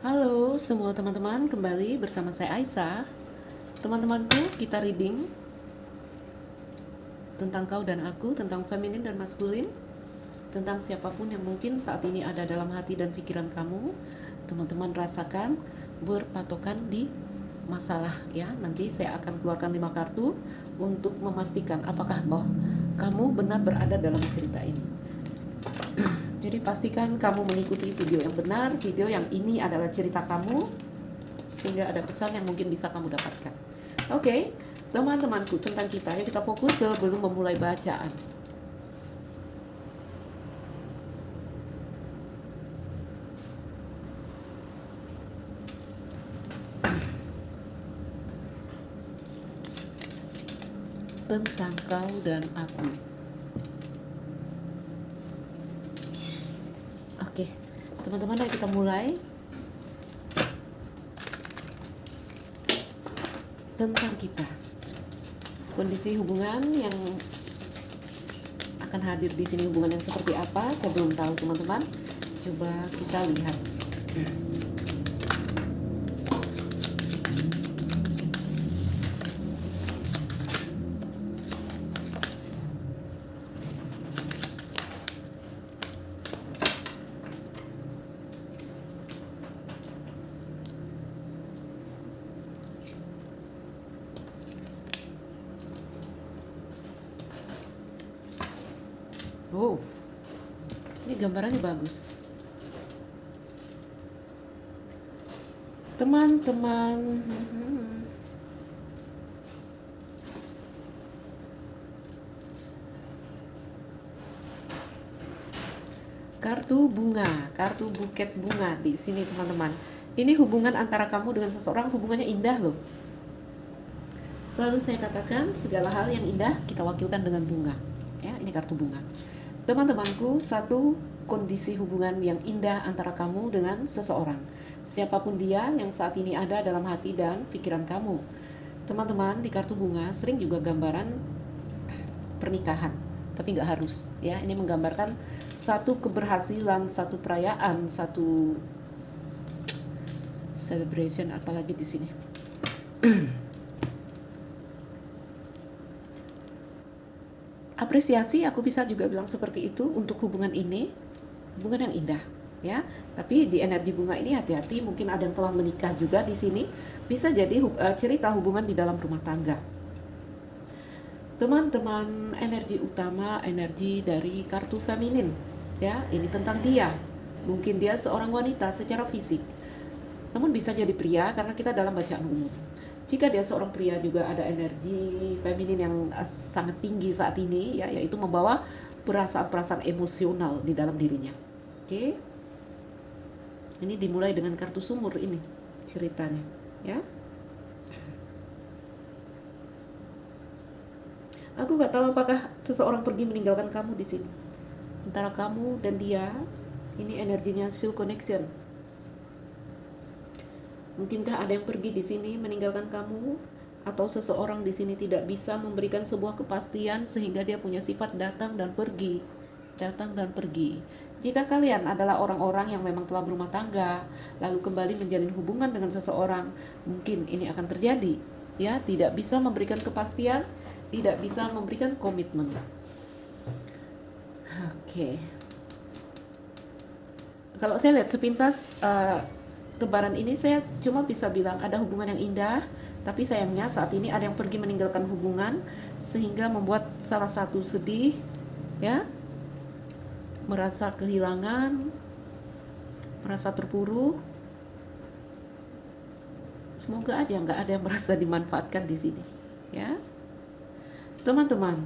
Halo semua teman-teman, kembali bersama saya Aisyah. Teman-temanku, kita reading tentang kau dan aku, tentang feminin dan maskulin, tentang siapapun yang mungkin saat ini ada dalam hati dan pikiran kamu. Teman-teman rasakan berpatokan di masalah ya. Nanti saya akan keluarkan 5 kartu untuk memastikan apakah bahwa kamu benar berada dalam cerita ini. Jadi pastikan kamu mengikuti video yang benar, video yang ini adalah cerita kamu, sehingga ada pesan yang mungkin bisa kamu dapatkan. Oke, teman-temanku, tentang kita, yuk kita fokus sebelum memulai bacaan. Tentang kau dan aku. Oke, teman-teman, ayo kita mulai. Tentang kita, kondisi hubungan yang akan hadir di sini, hubungan yang seperti apa, saya belum tahu teman-teman. Coba kita lihat. Oh, ini gambarannya bagus. Teman-teman, kartu bunga, kartu buket bunga di sini teman-teman. Ini hubungan antara kamu dengan seseorang, hubungannya indah loh. Selalu saya katakan segala hal yang indah kita wakilkan dengan bunga. Ya, ini kartu bunga. Teman-temanku, satu kondisi hubungan yang indah antara kamu dengan seseorang. Siapapun dia yang saat ini ada dalam hati dan pikiran kamu. Teman-teman, di kartu bunga sering juga gambaran pernikahan, tapi nggak harus. Ya, ini menggambarkan satu keberhasilan, satu perayaan, satu celebration, apalagi di sini. Apresiasi, aku bisa juga bilang seperti itu untuk hubungan ini, hubungan yang indah, ya. Tapi di energi bunga ini hati-hati, mungkin ada yang telah menikah juga di sini, bisa jadi cerita hubungan di dalam rumah tangga. Teman-teman, energi utama, energi dari kartu feminin, ya. Ini tentang dia. Mungkin dia seorang wanita secara fisik, namun bisa jadi pria karena kita dalam bacaan umum. Jika dia seorang pria juga ada energi feminin yang sangat tinggi saat ini, ya, yaitu membawa perasaan-perasaan emosional di dalam dirinya. Oke. Ini dimulai dengan kartu sumur ini ceritanya, ya. Aku nggak tahu apakah seseorang pergi meninggalkan kamu di sini. Antara kamu dan dia, ini energinya soul connection. Mungkinkah ada yang pergi di sini meninggalkan kamu, atau seseorang di sini tidak bisa memberikan sebuah kepastian sehingga dia punya sifat datang dan pergi, datang dan pergi. Jika kalian adalah orang-orang yang memang telah berumah tangga, lalu kembali menjalin hubungan dengan seseorang, mungkin ini akan terjadi, ya, tidak bisa memberikan kepastian, tidak bisa memberikan komitmen. Oke. Kalau saya lihat sepintas lebaran ini, saya cuma bisa bilang ada hubungan yang indah, tapi sayangnya saat ini ada yang pergi meninggalkan hubungan sehingga membuat salah satu sedih, ya, merasa kehilangan, merasa terpuruk. Semoga aja nggak ada yang merasa dimanfaatkan di sini, ya, teman-teman.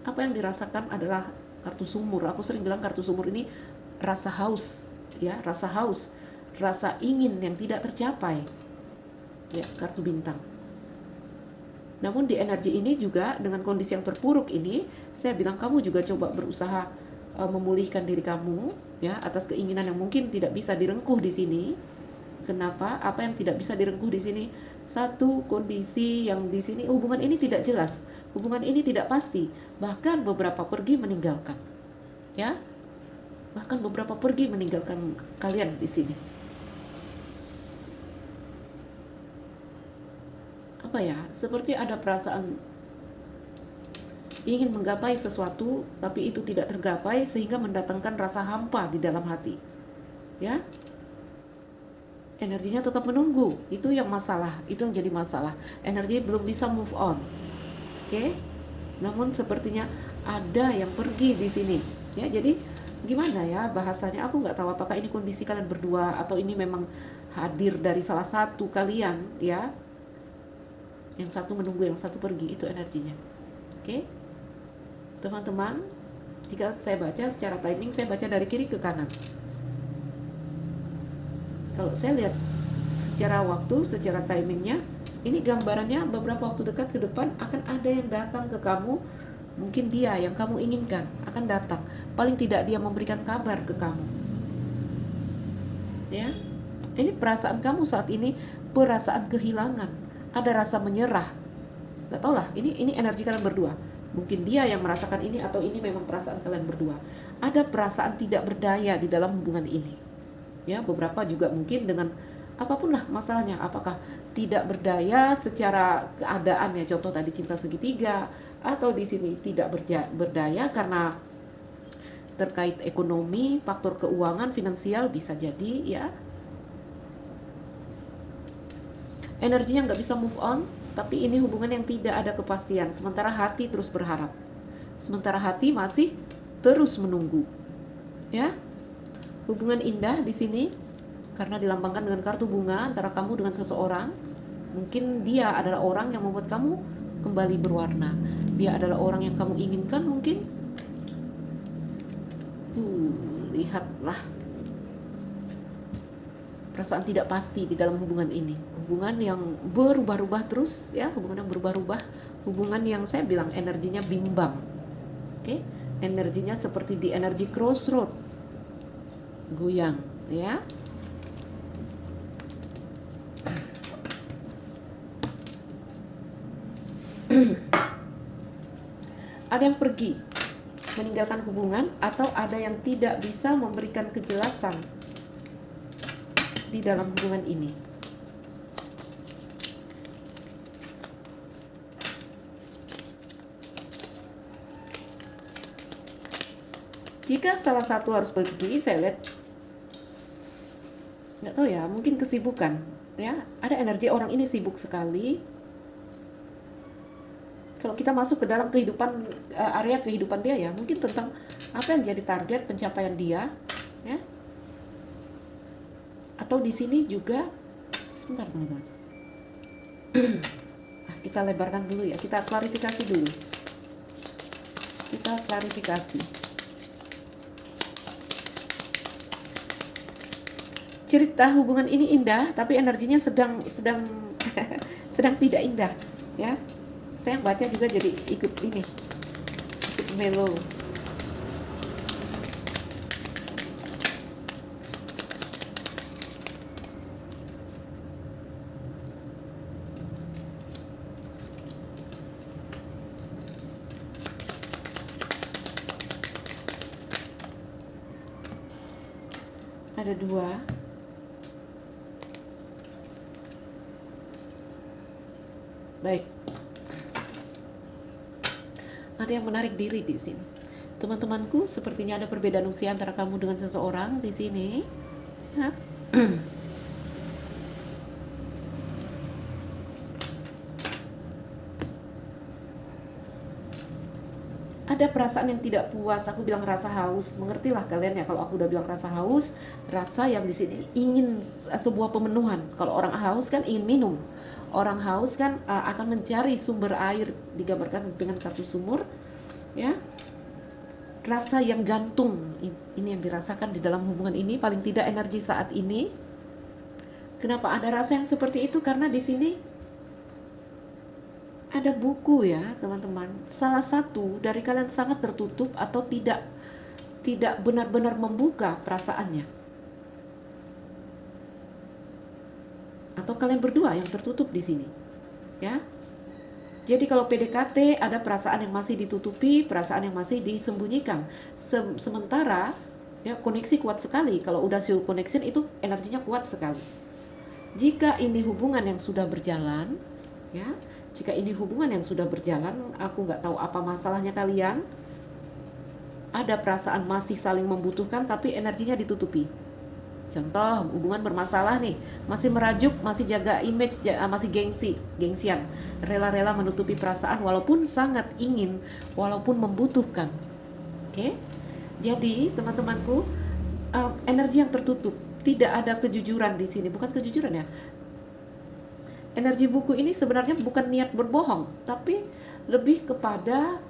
Apa yang dirasakan adalah kartu sumur. Aku sering bilang kartu sumur ini rasa haus, ya, rasa haus, rasa ingin yang tidak tercapai, ya, kartu bintang. Namun di energi ini juga dengan kondisi yang terpuruk ini, saya bilang kamu juga coba berusaha memulihkan diri kamu, ya, atas keinginan yang mungkin tidak bisa direngkuh di sini. Kenapa? Apa yang tidak bisa direngkuh di sini? Satu kondisi yang di sini hubungan ini tidak jelas, hubungan ini tidak pasti, bahkan beberapa pergi meninggalkan, ya, bahkan beberapa pergi meninggalkan kalian di sini. apa ya, seperti ada perasaan ingin menggapai sesuatu tapi itu tidak tergapai sehingga mendatangkan rasa hampa di dalam hati. Ya. Energinya tetap menunggu. Itu yang masalah, itu yang jadi masalah. Energi belum bisa move on. Oke? Namun sepertinya ada yang pergi di sini. Ya, jadi gimana ya bahasanya? Aku nggak tahu apakah ini kondisi kalian berdua atau ini memang hadir dari salah satu kalian, ya. Yang satu menunggu, yang satu pergi, itu energinya. Oke? Teman-teman, jika saya baca secara timing, saya baca dari kiri ke kanan. Kalau saya lihat secara waktu, secara timingnya, ini gambarannya beberapa waktu dekat ke depan akan ada yang datang ke kamu. Mungkin dia yang kamu inginkan akan datang. Paling tidak dia memberikan kabar ke kamu. Ya, ini perasaan kamu saat ini perasaan kehilangan. Ada rasa menyerah. Gak tau lah, ini energi kalian berdua. Mungkin dia yang merasakan ini atau ini memang perasaan kalian berdua. Ada perasaan tidak berdaya di dalam hubungan ini. Ya, beberapa juga mungkin dengan apapun lah masalahnya, apakah tidak berdaya secara keadaannya, contoh tadi cinta segitiga, atau di sini tidak berdaya karena terkait ekonomi, faktor keuangan, finansial, bisa jadi ya. Energinya nggak bisa move on, tapi ini hubungan yang tidak ada kepastian, sementara hati terus berharap, sementara hati masih terus menunggu. Ya, hubungan indah di sini karena dilambangkan dengan kartu bunga antara kamu dengan seseorang. Mungkin dia adalah orang yang membuat kamu kembali berwarna. Dia adalah orang yang kamu inginkan mungkin. Lihatlah. Perasaan tidak pasti di dalam hubungan ini. Hubungan yang berubah-ubah terus, ya, hubungan yang berubah-ubah. Hubungan yang saya bilang energinya bimbang. Oke? Energinya seperti di energi crossroad. Goyang, ya. Ada yang pergi, meninggalkan hubungan, atau ada yang tidak bisa memberikan kejelasan di dalam hubungan ini. Jika salah satu harus pergi, saya lihat nggak tahu ya, mungkin kesibukan, ya. Ada energi orang ini sibuk sekali. Kalau kita masuk ke dalam kehidupan, area kehidupan dia, ya, mungkin tentang apa yang jadi target pencapaian dia, ya. Atau di sini juga, sebentar teman-teman. Kita lebarkan dulu ya, kita klarifikasi dulu. Kita klarifikasi. Cerita hubungan ini indah, tapi energinya sedang sedang tidak indah, ya. Saya baca juga jadi ikut melo. Ada dua. Baik. Ada yang menarik diri di sini. Teman-temanku, sepertinya ada perbedaan usia antara kamu dengan seseorang di sini. Ya. Ada perasaan yang tidak puas. Aku bilang rasa haus. Mengertilah kalian ya kalau aku udah bilang rasa haus, rasa yang di sini ingin sebuah pemenuhan. Kalau orang haus kan ingin minum. Orang haus kan akan mencari sumber air, digambarkan dengan kartu sumur, ya. Rasa yang gantung ini yang dirasakan di dalam hubungan ini, paling tidak energi saat ini. Kenapa ada rasa yang seperti itu? Karena di sini ada buku, ya, teman-teman. Salah satu dari kalian sangat tertutup atau tidak benar-benar membuka perasaannya. Atau kalian berdua yang tertutup di sini, ya. Jadi kalau PDKT ada perasaan yang masih ditutupi, perasaan yang masih disembunyikan. Sementara ya koneksi kuat sekali. Kalau udah soul connection itu energinya kuat sekali. Jika ini hubungan yang sudah berjalan, ya. Jika ini hubungan yang sudah berjalan, aku nggak tahu apa masalahnya kalian, ada perasaan masih saling membutuhkan tapi energinya ditutupi. Contoh, hubungan bermasalah nih, masih merajuk, masih jaga image, masih gengsian, rela-rela menutupi perasaan walaupun sangat ingin, walaupun membutuhkan. Oke? Jadi, teman-temanku, energi yang tertutup, tidak ada kejujuran di sini, bukan kejujuran ya. Energi buku ini sebenarnya bukan niat berbohong, tapi lebih kepada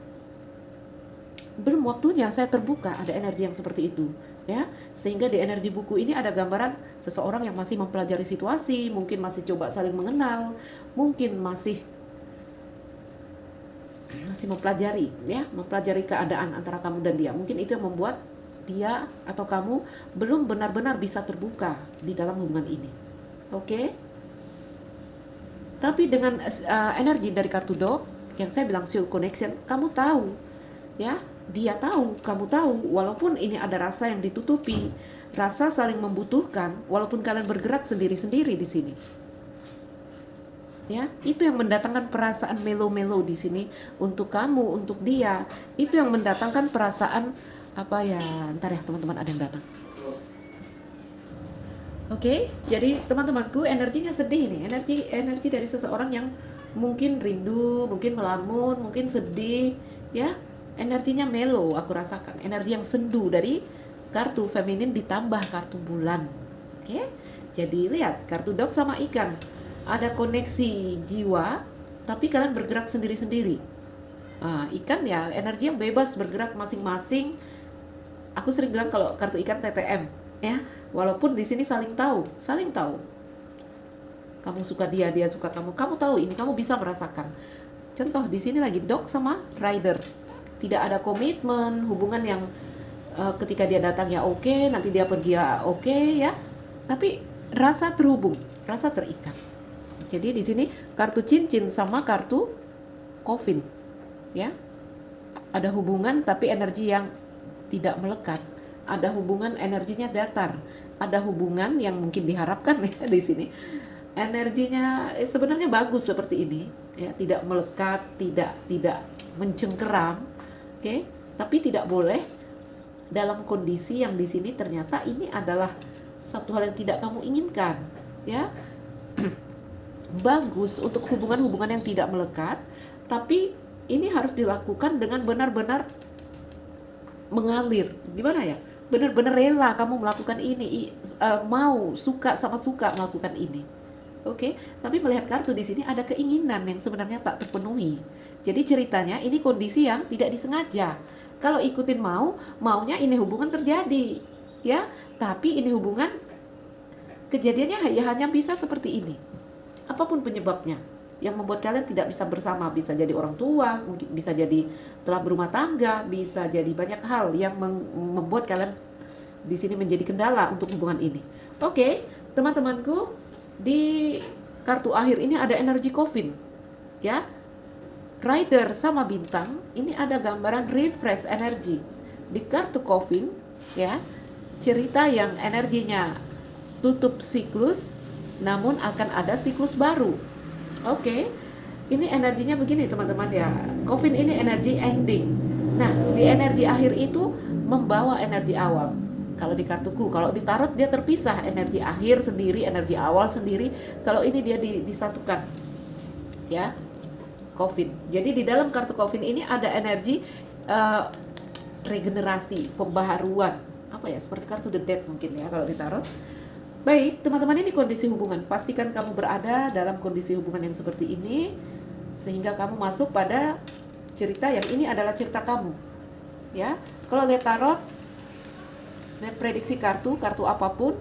belum waktunya saya terbuka, ada energi yang seperti itu. Ya, sehingga di energi buku ini ada gambaran seseorang yang masih mempelajari situasi, mungkin masih coba saling mengenal, mungkin masih mempelajari, ya, mempelajari keadaan antara kamu dan dia. Mungkin itu yang membuat dia atau kamu belum benar-benar bisa terbuka di dalam hubungan ini. Oke? Tapi dengan energi dari kartu dog yang saya bilang soul connection, kamu tahu, ya, dia tahu, kamu tahu, walaupun ini ada rasa yang ditutupi, rasa saling membutuhkan, walaupun kalian bergerak sendiri-sendiri di sini. Ya, itu yang mendatangkan perasaan melo-melo di sini untuk kamu, untuk dia. Itu yang mendatangkan perasaan apa ya? Ntar ya teman-teman, ada yang datang. Oke, jadi teman-temanku, energinya sedih nih, energi dari seseorang yang mungkin rindu, mungkin melamun, mungkin sedih, ya. Energinya melo, aku rasakan energi yang sendu dari kartu feminin ditambah kartu bulan. Oke, jadi lihat kartu dog sama ikan, ada koneksi jiwa, tapi kalian bergerak sendiri-sendiri. Ikan ya energi yang bebas bergerak masing-masing. Aku sering bilang kalau kartu ikan TTM, ya, walaupun di sini saling tahu. Kamu suka dia, dia suka kamu. Kamu tahu ini, kamu bisa merasakan. Contoh di sini lagi dog sama rider. Tidak ada komitmen, hubungan yang ketika dia datang ya oke, nanti dia pergi ya oke, ya. Tapi rasa terhubung, rasa terikat. Jadi di sini kartu cincin sama kartu coffin, ya. Ada hubungan tapi energi yang tidak melekat. Ada hubungan energinya datar. Ada hubungan yang mungkin diharapkan ya di sini. Energinya sebenarnya bagus seperti ini, ya, tidak melekat, tidak mencengkeram. Oke, tapi tidak boleh dalam kondisi yang di sini ternyata ini adalah satu hal yang tidak kamu inginkan, ya. Bagus untuk hubungan-hubungan yang tidak melekat, tapi ini harus dilakukan dengan benar-benar mengalir. Gimana ya? Benar-benar rela kamu melakukan ini, mau suka sama suka melakukan ini. Oke, tapi melihat kartu di sini ada keinginan yang sebenarnya tak terpenuhi. Jadi ceritanya ini kondisi yang tidak disengaja. Kalau ikutin maunya ini hubungan terjadi, ya. Tapi ini hubungan kejadiannya hanya bisa seperti ini. Apapun penyebabnya yang membuat kalian tidak bisa bersama, bisa jadi orang tua, mungkin bisa jadi telah berumah tangga, bisa jadi banyak hal yang membuat kalian di sini menjadi kendala untuk hubungan ini. Oke, teman-temanku, di kartu akhir ini ada energi coffin, ya. Rider sama bintang, ini ada gambaran refresh energi. Di kartu coffin, ya, cerita yang energinya tutup siklus, namun akan ada siklus baru. Oke, ini energinya begini teman-teman ya. Coffin ini energi ending. Nah, di energi akhir itu membawa energi awal. Kalau di kartuku, kalau di tarot dia terpisah, energi akhir sendiri, energi awal sendiri. Kalau ini dia disatukan, ya. Coffin. Jadi di dalam kartu coffin ini ada energi regenerasi, pembaharuan. Apa ya? Seperti kartu the dead mungkin ya kalau di tarot. Baik, teman-teman, ini kondisi hubungan. Pastikan kamu berada dalam kondisi hubungan yang seperti ini sehingga kamu masuk pada cerita yang ini adalah cerita kamu. Ya. Kalau lihat tarot, lihat prediksi kartu apapun,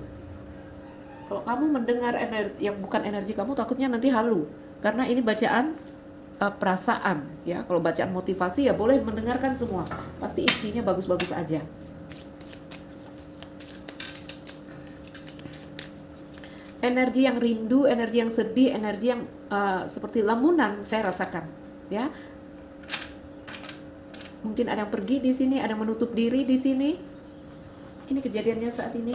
kalau kamu mendengar energi yang bukan energi kamu, takutnya nanti halu. Karena ini bacaan perasaan, ya. Kalau bacaan motivasi ya boleh mendengarkan semua, pasti isinya bagus-bagus aja. Energi yang rindu, energi yang sedih, energi yang seperti lamunan saya rasakan, ya. Mungkin ada yang pergi di sini, ada yang menutup diri di sini. Ini kejadiannya saat ini.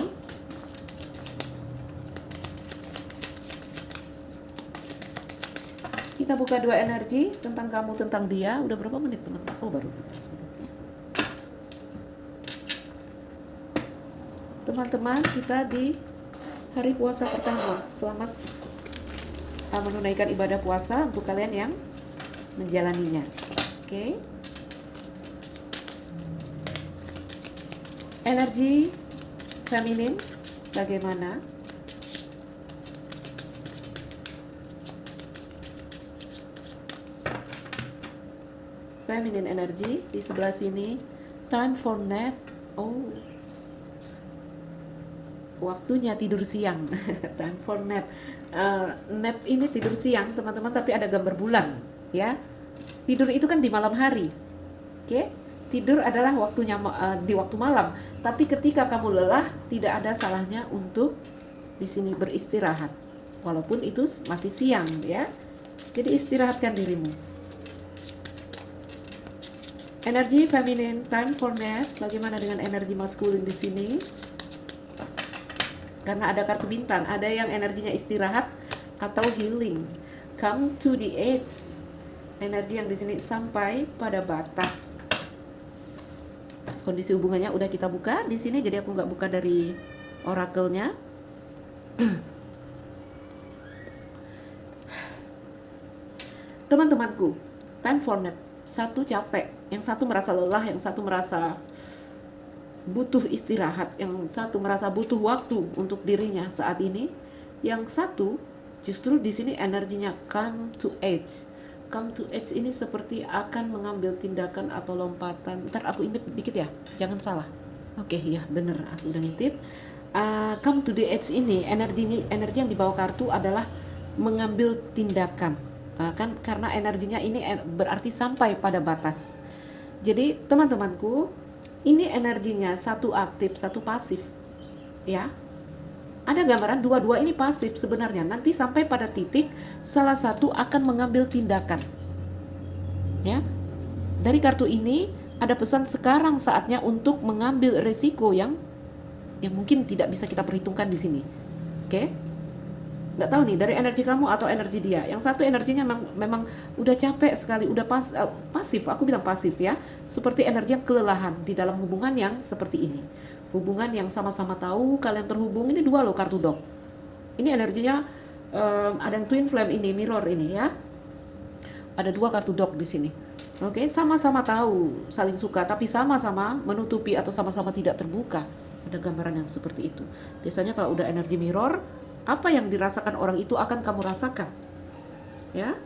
kita buka dua energi, tentang kamu, tentang dia. Udah berapa menit teman-teman? Oh, baru 15 menit ya. Teman-teman, kita di hari puasa pertama. Selamat menunaikan ibadah puasa untuk kalian yang menjalaninya. Oke. Energi feminin bagaimana? Feminine energy di sebelah sini. Time for nap. Oh, waktunya tidur siang. Time for nap. Nap ini tidur siang teman-teman, tapi ada gambar bulan ya. Tidur itu kan di malam hari. Oke, tidur adalah waktunya di waktu malam. Tapi ketika kamu lelah, tidak ada salahnya untuk di sini beristirahat, walaupun itu masih siang ya. Jadi istirahatkan dirimu. Energi feminin, time for nap. Bagaimana dengan energi maskulin di sini? Karena ada kartu bintang, ada yang energinya istirahat atau healing. Come to the edge. Energi yang di sini sampai pada batas. Kondisi hubungannya udah kita buka di sini, jadi aku nggak buka dari orakelnya. Teman-temanku, time for nap. Satu capek, yang satu merasa lelah, yang satu merasa butuh istirahat, yang satu merasa butuh waktu untuk dirinya saat ini, yang satu justru di sini energinya come to edge. Come to edge ini seperti akan mengambil tindakan atau lompatan. Ntar aku intip dikit ya, jangan salah. Oke, ya bener, aku udah ngintip. Come to the edge ini energi yang dibawa kartu adalah mengambil tindakan. Kan karena energinya ini berarti sampai pada batas. Jadi teman-temanku, ini energinya satu aktif, satu pasif ya. Ada gambaran dua-dua ini pasif sebenarnya. Nanti sampai pada titik salah satu akan mengambil tindakan ya. Dari kartu ini ada pesan sekarang saatnya untuk mengambil resiko yang mungkin tidak bisa kita perhitungkan di sini. Oke? Nggak tahu nih dari energi kamu atau energi dia. Yang satu energinya memang udah capek sekali, udah pasif, aku bilang pasif ya. Seperti energi yang kelelahan di dalam hubungan yang seperti ini. Hubungan yang sama-sama tahu kalian terhubung, ini dua loh kartu dog. Ini energinya ada yang twin flame ini, mirror ini ya. Ada dua kartu dog di sini. Oke, sama-sama tahu, saling suka, tapi sama-sama menutupi atau sama-sama tidak terbuka. Ada gambaran yang seperti itu. Biasanya kalau udah energi mirror, apa yang dirasakan orang itu akan kamu rasakan, ya.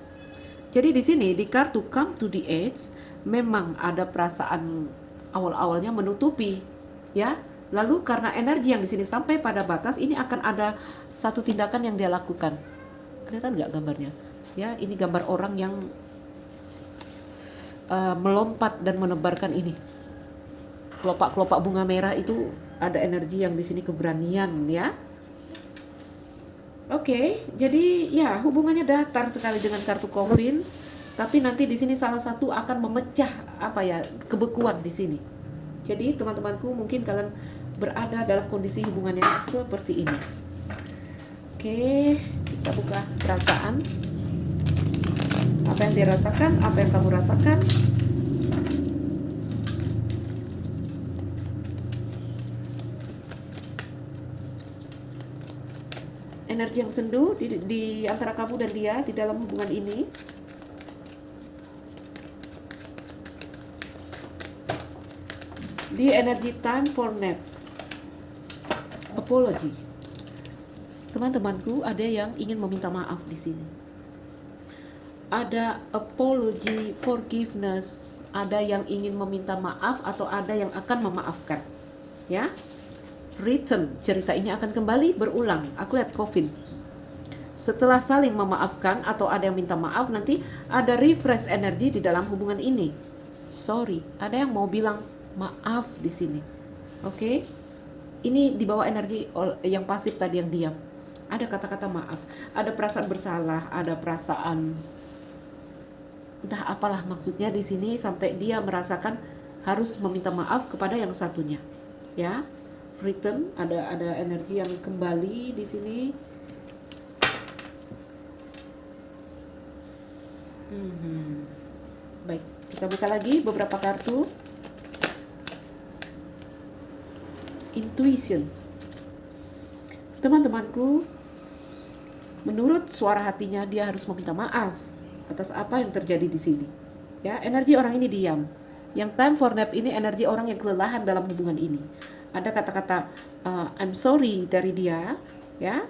Jadi di sini di kartu come to the edge memang ada perasaan awal-awalnya menutupi, ya. Lalu karena energi yang di sini sampai pada batas, ini akan ada satu tindakan yang dia lakukan. Kelihatan nggak gambarnya? Ya, ini gambar orang yang melompat dan menebarkan ini. Kelopak-kelopak bunga merah itu ada energi yang di sini keberanian, ya. Oke, jadi ya hubungannya datar sekali dengan kartu Coffin, tapi nanti di sini salah satu akan memecah kebekuan di sini. Jadi teman-temanku mungkin kalian berada dalam kondisi hubungannya seperti ini. Oke, kita buka perasaan. Apa yang dia rasakan, apa yang kamu rasakan. Energi yang sendu di antara kamu dan dia di dalam hubungan ini. Di energi time for nap. Apology. Teman-temanku, ada yang ingin meminta maaf di sini. Ada apology, forgiveness, ada yang ingin meminta maaf atau ada yang akan memaafkan. Ya. Return, cerita ini akan kembali berulang. Aku lihat Coffin. Setelah saling memaafkan atau ada yang minta maaf, nanti ada refresh energi di dalam hubungan ini. Sorry, ada yang mau bilang maaf di sini. Oke? Ini di bawah energi yang pasif tadi yang diam. Ada kata-kata maaf, ada perasaan bersalah, ada perasaan entah apalah maksudnya di sini sampai dia merasakan harus meminta maaf kepada yang satunya. Ya. Return, ada energi yang kembali di sini. Mhm. Baik, kita buka lagi beberapa kartu. Intuition. Teman-temanku, menurut suara hatinya dia harus meminta maaf atas apa yang terjadi di sini. Ya, energi orang ini diam. Yang time for nap ini energi orang yang kelelahan dalam hubungan ini. Ada kata-kata I'm sorry dari dia, ya.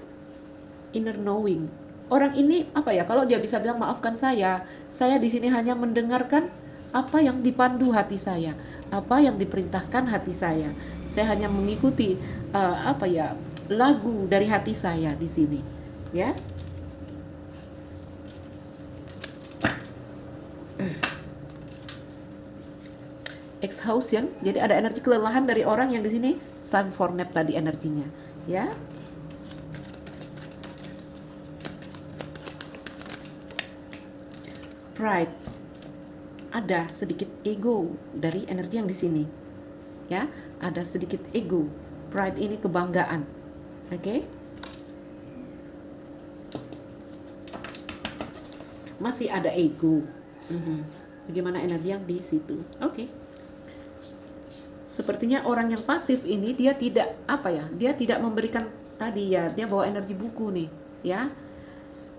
Inner knowing. Orang ini apa ya? Kalau dia bisa bilang maafkan saya di sini hanya mendengarkan apa yang dipandu hati saya, apa yang diperintahkan hati saya. Saya hanya mengikuti apa ya? Lagu dari hati saya di sini, ya. Exhaustion, jadi ada energi kelelahan dari orang yang di sini time for nap tadi energinya, ya. Pride, ada sedikit ego dari energi yang di sini, ya. Ada sedikit ego. Pride ini kebanggaan, oke? Masih ada ego. Bagaimana energi yang di situ? Oke. Sepertinya orang yang pasif ini dia tidak apa ya? Dia tidak memberikan tadi ya. Dia bawa energi buku nih, ya.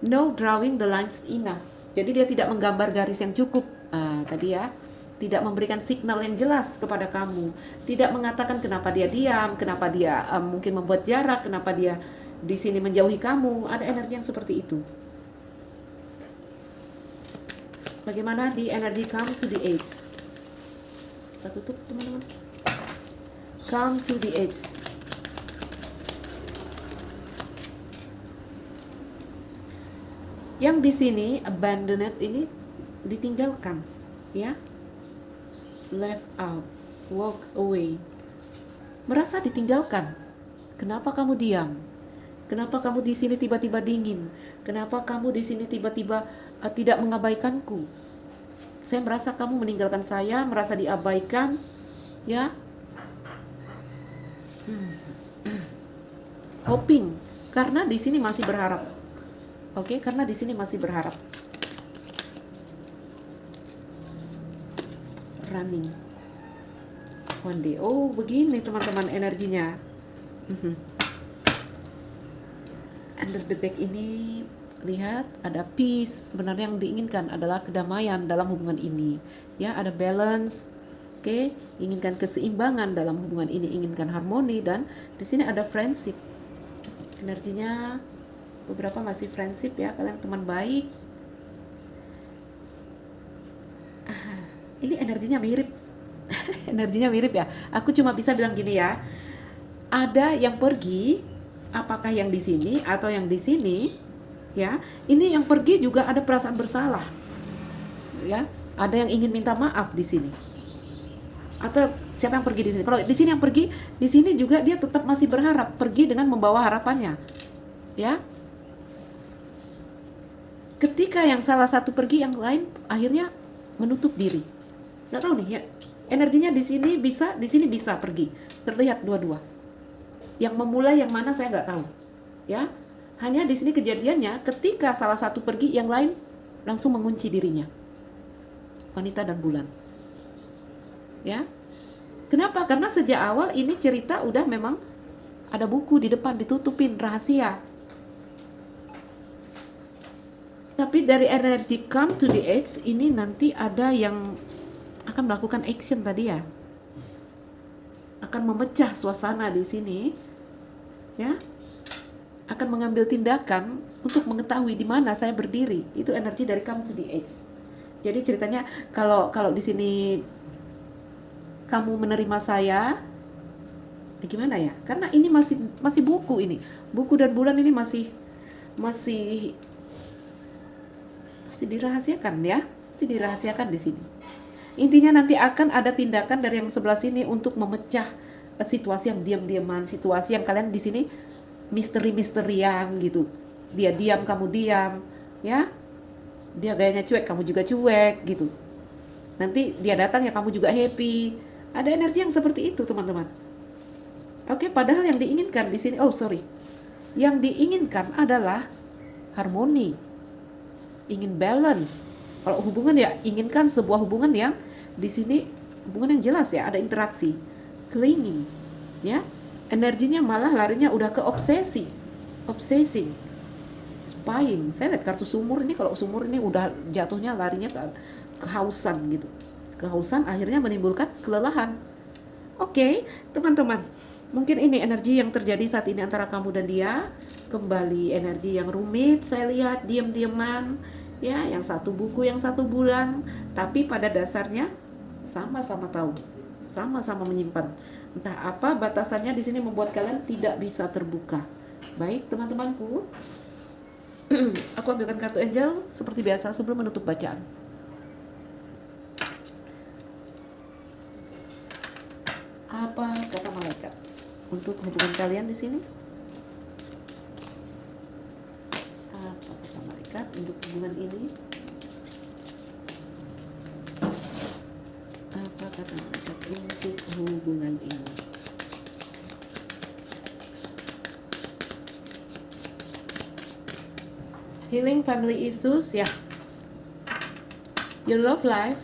No drawing the lines enough. Jadi dia tidak menggambar garis yang cukup. Tadi ya. Tidak memberikan signal yang jelas kepada kamu. Tidak mengatakan kenapa dia diam, kenapa dia mungkin membuat jarak, kenapa dia di sini menjauhi kamu. Ada energi yang seperti itu. Bagaimana di energi come to the edge? Kita tutup teman-teman. Come to the edge. Yang di sini abandoned ini ditinggalkan, ya. Left out, walk away. Merasa ditinggalkan. Kenapa kamu diam? Kenapa kamu di sini tiba-tiba dingin? Kenapa kamu di sini tiba-tiba tidak mengabaikanku? Saya merasa kamu meninggalkan saya, merasa diabaikan, ya. Hoping, karena di sini masih berharap. Oke, karena di sini masih berharap. Running. One day. Oh, begini teman-teman energinya. Under the deck ini lihat ada peace. Sebenarnya yang diinginkan adalah kedamaian dalam hubungan ini. Ya, ada balance. Oke, inginkan keseimbangan dalam hubungan ini, inginkan harmoni, dan di sini ada friendship. Energinya beberapa masih friendship ya, kalian teman baik. Ini energinya mirip. Energinya mirip ya. Aku cuma bisa bilang gini ya. Ada yang pergi, apakah yang di sini atau yang di sini, ya. Ini yang pergi juga ada perasaan bersalah. Ya, ada yang ingin minta maaf di sini. Atau siapa yang pergi di sini? Kalau di sini yang pergi, di sini juga dia tetap masih berharap, pergi dengan membawa harapannya. Ya. Ketika yang salah satu pergi, yang lain akhirnya menutup diri. Nggak tahu nih ya. Energinya di sini bisa pergi. Terlihat dua-dua. Yang memulai yang mana saya nggak tahu. Ya. Hanya di sini kejadiannya ketika salah satu pergi, yang lain langsung mengunci dirinya. Wanita dan bulan. Ya. Kenapa? Karena sejak awal ini cerita udah memang ada buku di depan ditutupin rahasia. Tapi dari energi come to the edge ini nanti ada yang akan melakukan action tadi ya. Akan memecah suasana di sini. Ya. Akan mengambil tindakan untuk mengetahui di mana saya berdiri. Itu energi dari come to the edge. Jadi ceritanya kalau di sini kamu menerima saya, gimana ya? Karena ini masih buku ini. Buku dan bulan ini masih dirahasiakan ya. Masih dirahasiakan di sini. Intinya nanti akan ada tindakan dari yang sebelah sini untuk memecah situasi yang diam-diaman, situasi yang kalian di sini misteri-misterian gitu. Dia diam, kamu diam, ya. Dia gayanya cuek, kamu juga cuek gitu. Nanti dia datang ya kamu juga happy. Ada energi yang seperti itu, teman-teman. Oke, padahal yang diinginkan di sini, yang diinginkan adalah harmoni. Ingin balance, Kalau hubungan ya inginkan sebuah hubungan yang di sini hubungan yang jelas ya, ada interaksi, clinging, ya. Energinya malah larinya udah ke obsesi, obsessing, spying. Saya lihat kartu sumur ini, kalau sumur ini udah jatuhnya larinya ke kehausan gitu. Kehausan akhirnya menimbulkan kelelahan. Oke, teman-teman. Mungkin ini energi yang terjadi saat ini antara kamu dan dia. Kembali energi yang rumit, saya lihat diam-diaman, ya, yang satu buku, yang satu bulan, tapi pada dasarnya sama-sama tahu, sama-sama menyimpan. Entah apa batasannya di sini membuat kalian tidak bisa terbuka. Baik, teman-temanku. Aku ambilkan kartu angel seperti biasa sebelum menutup bacaan. Apa kata malaikat untuk hubungan kalian di sini? Apa kata malaikat untuk hubungan ini? Apa kata malaikat untuk hubungan ini? Healing family issues, ya. Your love life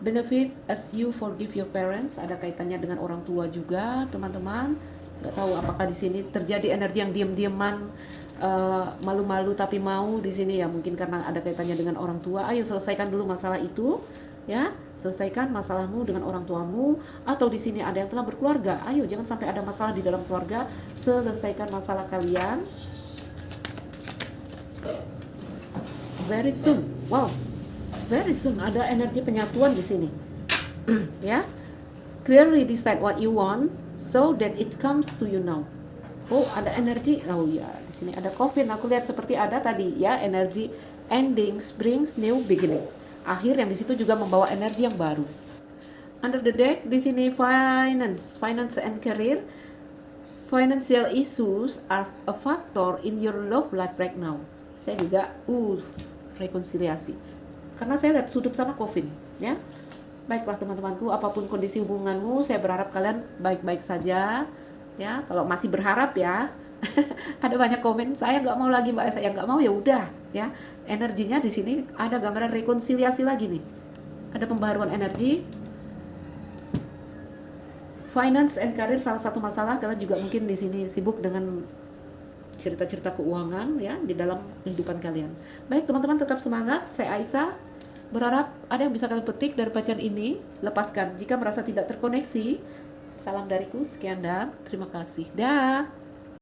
benefit as you forgive your parents. Ada kaitannya dengan orang tua juga, teman-teman. Nggak tahu apakah di sini terjadi energi yang diam-diaman, malu-malu tapi mau di sini, ya, mungkin karena ada kaitannya dengan orang tua. Ayo selesaikan dulu masalah itu, ya. Selesaikan masalahmu dengan orang tuamu, atau di sini ada yang telah berkeluarga. Ayo jangan sampai ada masalah di dalam keluarga. Selesaikan masalah kalian very soon. Wow, very soon ada energi penyatuan di sini. Ya, clearly decide what you want so that it comes to you now. Oh, ada energi. Oh ya, di sini ada coffin. Aku lihat seperti ada tadi, ya, energi endings brings new beginning. Akhir yang di situ juga membawa energi yang baru. Under the deck di sini finance and career. Financial issues are a factor in your love life right now. Saya juga rekonsiliasi. Karena saya lihat sudut sana coffin, ya. Baiklah teman-temanku, apapun kondisi hubunganmu, saya berharap kalian baik-baik saja, ya. Kalau masih berharap, ya. Ada banyak komen, saya nggak mau lagi mbak, saya nggak mau, ya udah, ya. Energinya di sini ada gambaran rekonsiliasi lagi nih. Ada pembaruan energi. Finance and career salah satu masalah, kalian juga mungkin di sini sibuk dengan cerita-cerita keuangan, ya, di dalam kehidupan kalian. Baik teman-teman, tetap semangat. Saya Aisyah, berharap ada yang bisa kalian petik dari bacaan ini. Lepaskan jika merasa tidak terkoneksi. Salam dariku, sekian dan terima kasih. Dah.